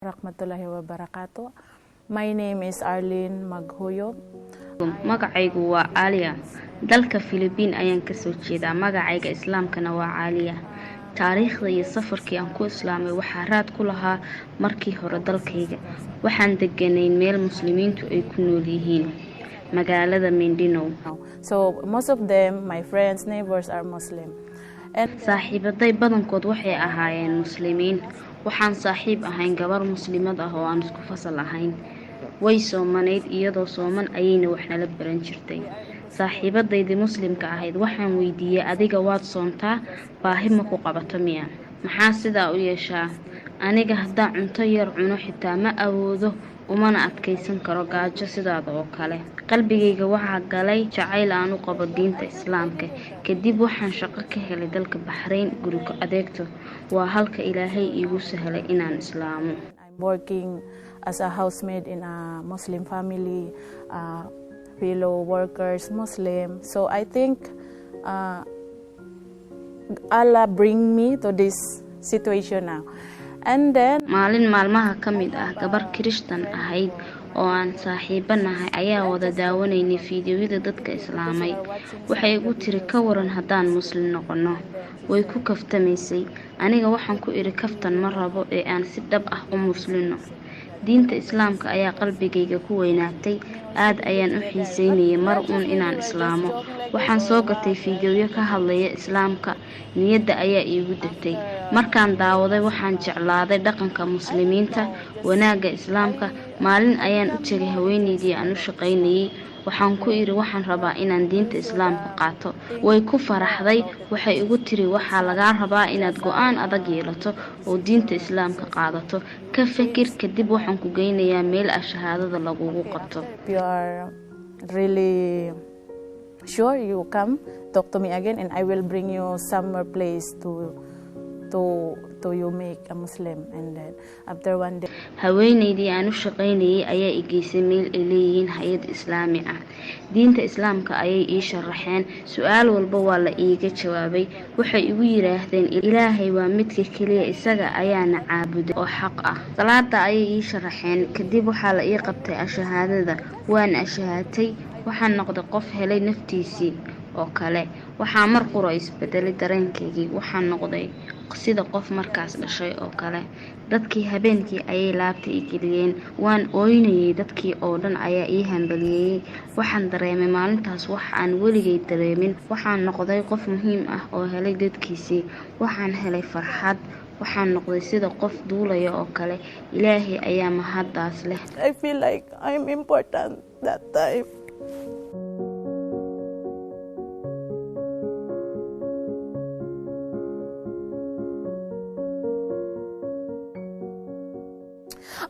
warahmatullahi wabarakatuh. My name is Arlene Maghuyo. Magacaygu waa Alia. Dalka Philippines ayaan ka soo jeedaa. Magacayga Islaamkana waa Alia. Taariikhda iyo safarkii aan ku islaamay waxaa raad ku lahaa markii hore dalkayga. Waxaan deganayn meel muslimiintu ay ku nool yihiin, magaalada Mindanao. So most of them, my friends, neighbors are Muslim. Saaxiibaday badankood waxay ahaayeen muslimiin. Waxaan saaxiib ahayn gabar muslimad ah oo aan isku fasal ahayn. Way soomanayd iyadoo sooman ayayna wax nala baran jirtay. Saaxiibadaydii muslimka ahayd waxaan weydiiyay, adiga waad soontaa, baahi ma ku qabato miya? Maxaa sidaa u yeeshaa? Aniga haddaan cunto yar cuno xitaa ma awoodo, umana adkaysan karo gaajo sidaada oo kale. Qalbigayga waxaa galay jacayl aan u qabo diinta Islaamka. Kadib waxaan shaqo ka helay dalka Bahrain, guriga adeegto. Waa halka Ilaahay iigu sahlay inaan islaamo. I'm working as a housemaid in a Muslim family, fellow workers Muslim. So I think Allah bring me to this situation now. And then maalin maalmaha ka mid ah gabar Kirishtan ahayd oo aan saaxiibanahay ayaa wada daawanaynay fiidiyowyada dadka islaamay. Waxay igu tiri, ka waran haddaan muslim noqono? Way ku kaftamaysay. Aniga waxaan ku iri, kaftan ma rabo ee aan si dhab ah u muslino. Diinta Islaamka ayaa qalbigayga ku weynaatay. Aad ayaan u xiiseynayay mar uun inaan islaamo. Waxaan soo gatay fiidiyoyo ka hadlaya Islaamka. Niyadda ayaa iigu degtay. Markaan daawaday waxaan jeclaaday dhaqanka muslimiinta, wanaagga Islaamka. Maalin ayaan u tagay haweeneydii aan u shaqaynayay. Waxaan ku iri, waxaan rabaa inaan diinta Islaamka qaato. Way ku faraxday. Waxay igu tiri, waxaa laga rabaa inaad go'aan adag yeelato oo diinta Islaamka qaadato. Ka fikir, kadib waxaan ku geynayaa meel shahaadada lagugu qabto. You are really sure, you come talk to me again and I will bring you somewhere place to you make a Muslim. And then after one day haweeneydii aan u shaqaynayay ayaa i geysay meel ay leeyihiin hay'ad islaami ah. Diinta Islaamka ayay ii sharaxeen. Su'aal walba waa la iiga jawaabay. Waxay igu yiraahdeen, Ilaahay waa midka kaliya, isaga ayaana caabuday oo xaq ah. Salaada ayay ii sharaxeen. Kadib waxaa la ii qabtay shahaadada. Waan shahaatay. Waxaan noqday qof helay naftiisii oo kale. Waxaa mar qura isbedelay dareenkaygii. Waxaan noqday sida qof markaas dhashay oo kale. Dadkii habeenkii ayay laabta ii geliyeen. Waan ooynayay. Dadkii oo dhan ayaa ii hambaliyay. Waxaan dareemay maalintaas wax aan weligay dareemin. Waxaan noqday qof muhiim ah oo helay dadkiisii. Waxaan helay farxad. Waxaan noqday sida qof duulaya oo kale. Ilaahay ayaa mahaddaas leh. I feel like I'm important that time.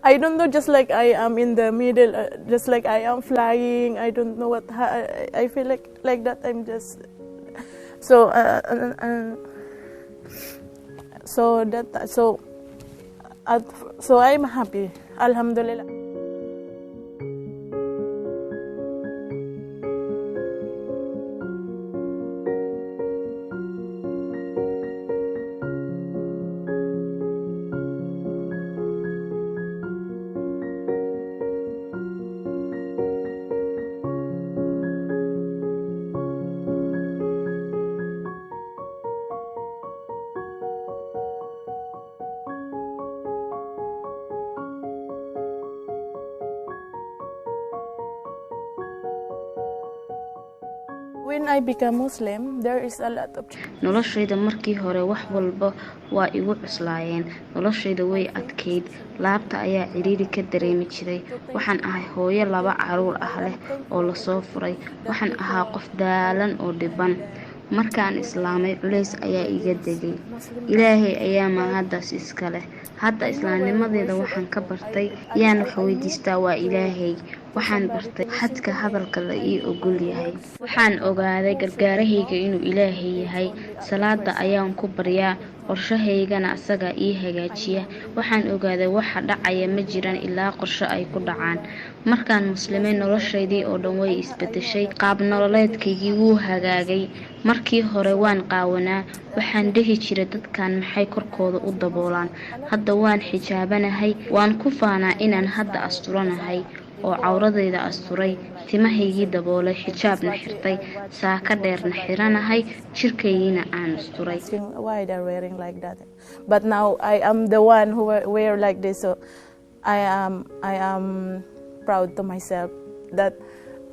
I don't know, just like I am in the middle, just like I am flying. I don't know what I feel like that. I'm just so I'm happy, Alhamdulillah. When I became Muslim, there is a lot of noloshayda markii hore wax walba waa igu cuslaayeen. Noloshayda way adkeyd. Laabta ayaa ciriiri ka dareemi jiray. Waxaan ahay hooyo 2 caruur ah leh oo la soo furay. Waxaan ahaa qof daalan oo dhiban. Markaan islaamay, culays ayaa iga degay. Ilaahay ayaa mahaddaas iska leh. Hadda islaamnimadeeda waxaan ka bartay, yaan wax weydiistaa waa Ilaahay. waxaan bartay xadka hadalka la ii ogol yahay. Waxaan ogaaday gargaarahayga inuu Ilaahay yahay. Salaada ayaan ku baryaa, qorshahaygana asaga ii hagaajiya. Waxaan ogaaday waxa dhacaya ma jiraan ilaa qorshe ay ku dhacaan. Markaan muslimay, noloshaydii oo dhan way isbedeshay. Qaab nololeedkaygii wuu hagaagay. Markii hore waan qaawanaa, waxaan dhihi jiray dadkan maxay korkooda u daboolaan. Hadda waan xijaabanahay, waan ku faanaa inaan hadda asturanahay oo cawradayda asturay, timahaygii daboolay, xijaabna xirtay, saaka dheerna xiranahay, jirkaygiina aan asturay. Why they're wearing like that? But now I am the one who wear like this, so I am proud to myself that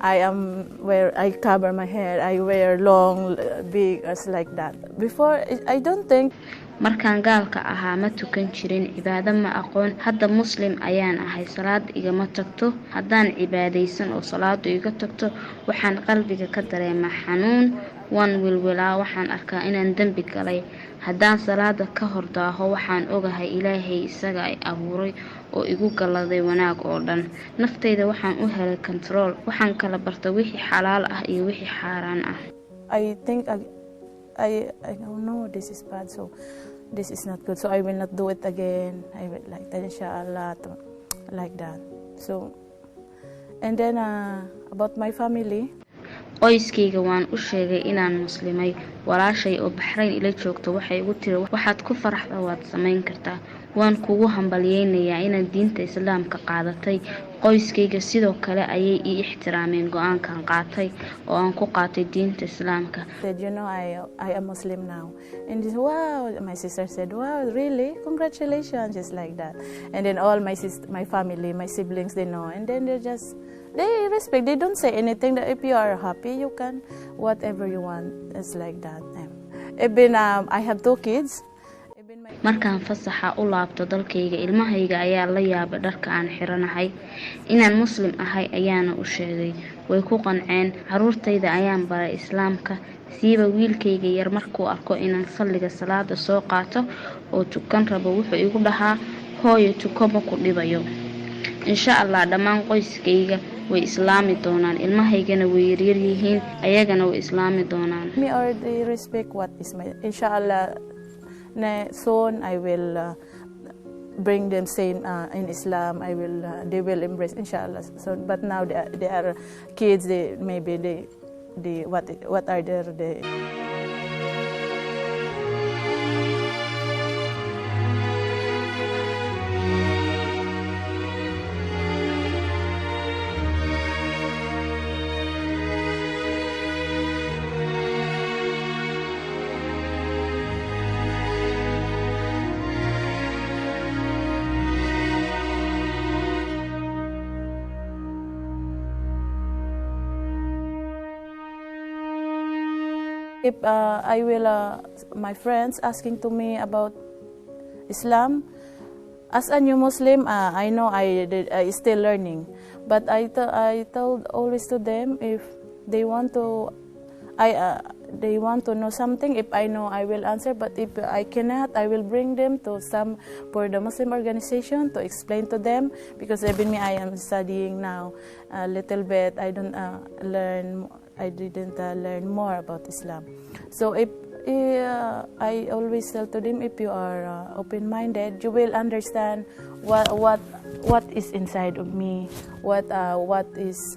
I am where I cover my hair, I wear long, big, as like that. Before, I don't think. Markaan gaalka ahaa ma tukan jirin, cibaado ma aqoon. Hadda muslim ayaan ahay, salaad igama tagto. Haddaan cibaadaysan oo salaadu iga tagto, waxaan qalbiga ka dareemaa xanuun, waan wilwilaa, waxaan arkaa inaan dambi galay. Haddaan salaada ka hor daaho, waxaan ogahay Ilaahay isaga ay abuuray oo igu galaday wanaag oo dhan. Naftayda waxaan u helay control, waxaan kala bartay wixii xalaal ah iyo wixii xaaraan ah. I think I don't know, this is bad, so this is not good, so I will not do it again. I will like that, inshallah, like that. So, and then about my family. Qoyskayga waan u sheegay inaan muslimay. Walaashay oo Baxrayn ila joogto waxay igu tiri waxaad ku faraxdaa waad samayn kartaa. Waan kugu hambaliyeynayaa inaad diinta Islaamka qaadatay. Qoyskayga sidoo kale ayay ii ixtiraameen go'aankan qaatay oo aan ku qaatay diinta Islaamka. Said, you know, I am Muslim now. And this, wow, my sister said, wow, really? Congratulations, just like that. And then all my family, my siblings, they know. And then they respect. They don't say anything. That if you are happy, you can whatever you want. It's like that. Even I have 2 kids. Markaan fasaxa u laabto dalkayga, ilmahayga ayaa la yaabay dharka aan xiranahay. Inaan muslim ahay ayaana u sheegay. Way ku qanceen. Caruurtayda ayaan baray Islaamka. Siiba wiilkayga yar markuu arko inaan salliga salaada soo qaato oo tukan rabo, wuxuu igu dhahaa hooyo tuko ma ku dhibayo. Insha Allah dhammaan qoyskayga way islaami doonaan. Ilmahaygana way yaryar yihiin, ayagana way islaami doonaan. Me or they respect what is my, insha Allah, soon I will bring them same in Islam. They will embrace, inshallah. So, but now they are kids. What are their If I will, my friends asking to me about Islam, as a new Muslim, I know I still learning, but I told always to them if they want to, they want to know something. If I know, I will answer. But if I cannot, I will bring them to some for the Muslim organization to explain to them. Because even me, I am studying now a little bit. I don't I didn't learn more about Islam. So if I always tell to them, if you are open-minded, you will understand what is inside of me, what is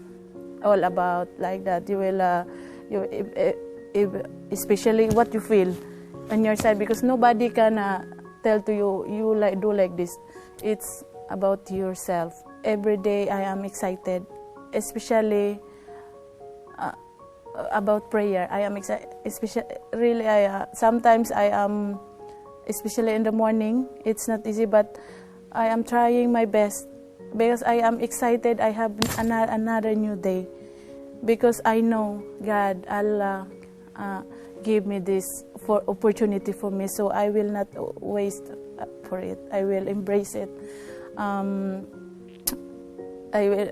all about, like that. You will if especially what you feel on your side, because nobody can tell to you like do like this. It's about yourself. Every day I am excited, especially about prayer. I am excited, especially really. Sometimes I am, especially in the morning. It's not easy, but I am trying my best because I am excited. I have another new day, because I know God, Allah, gave me this opportunity for me, so I will not waste for it. I will embrace it. I will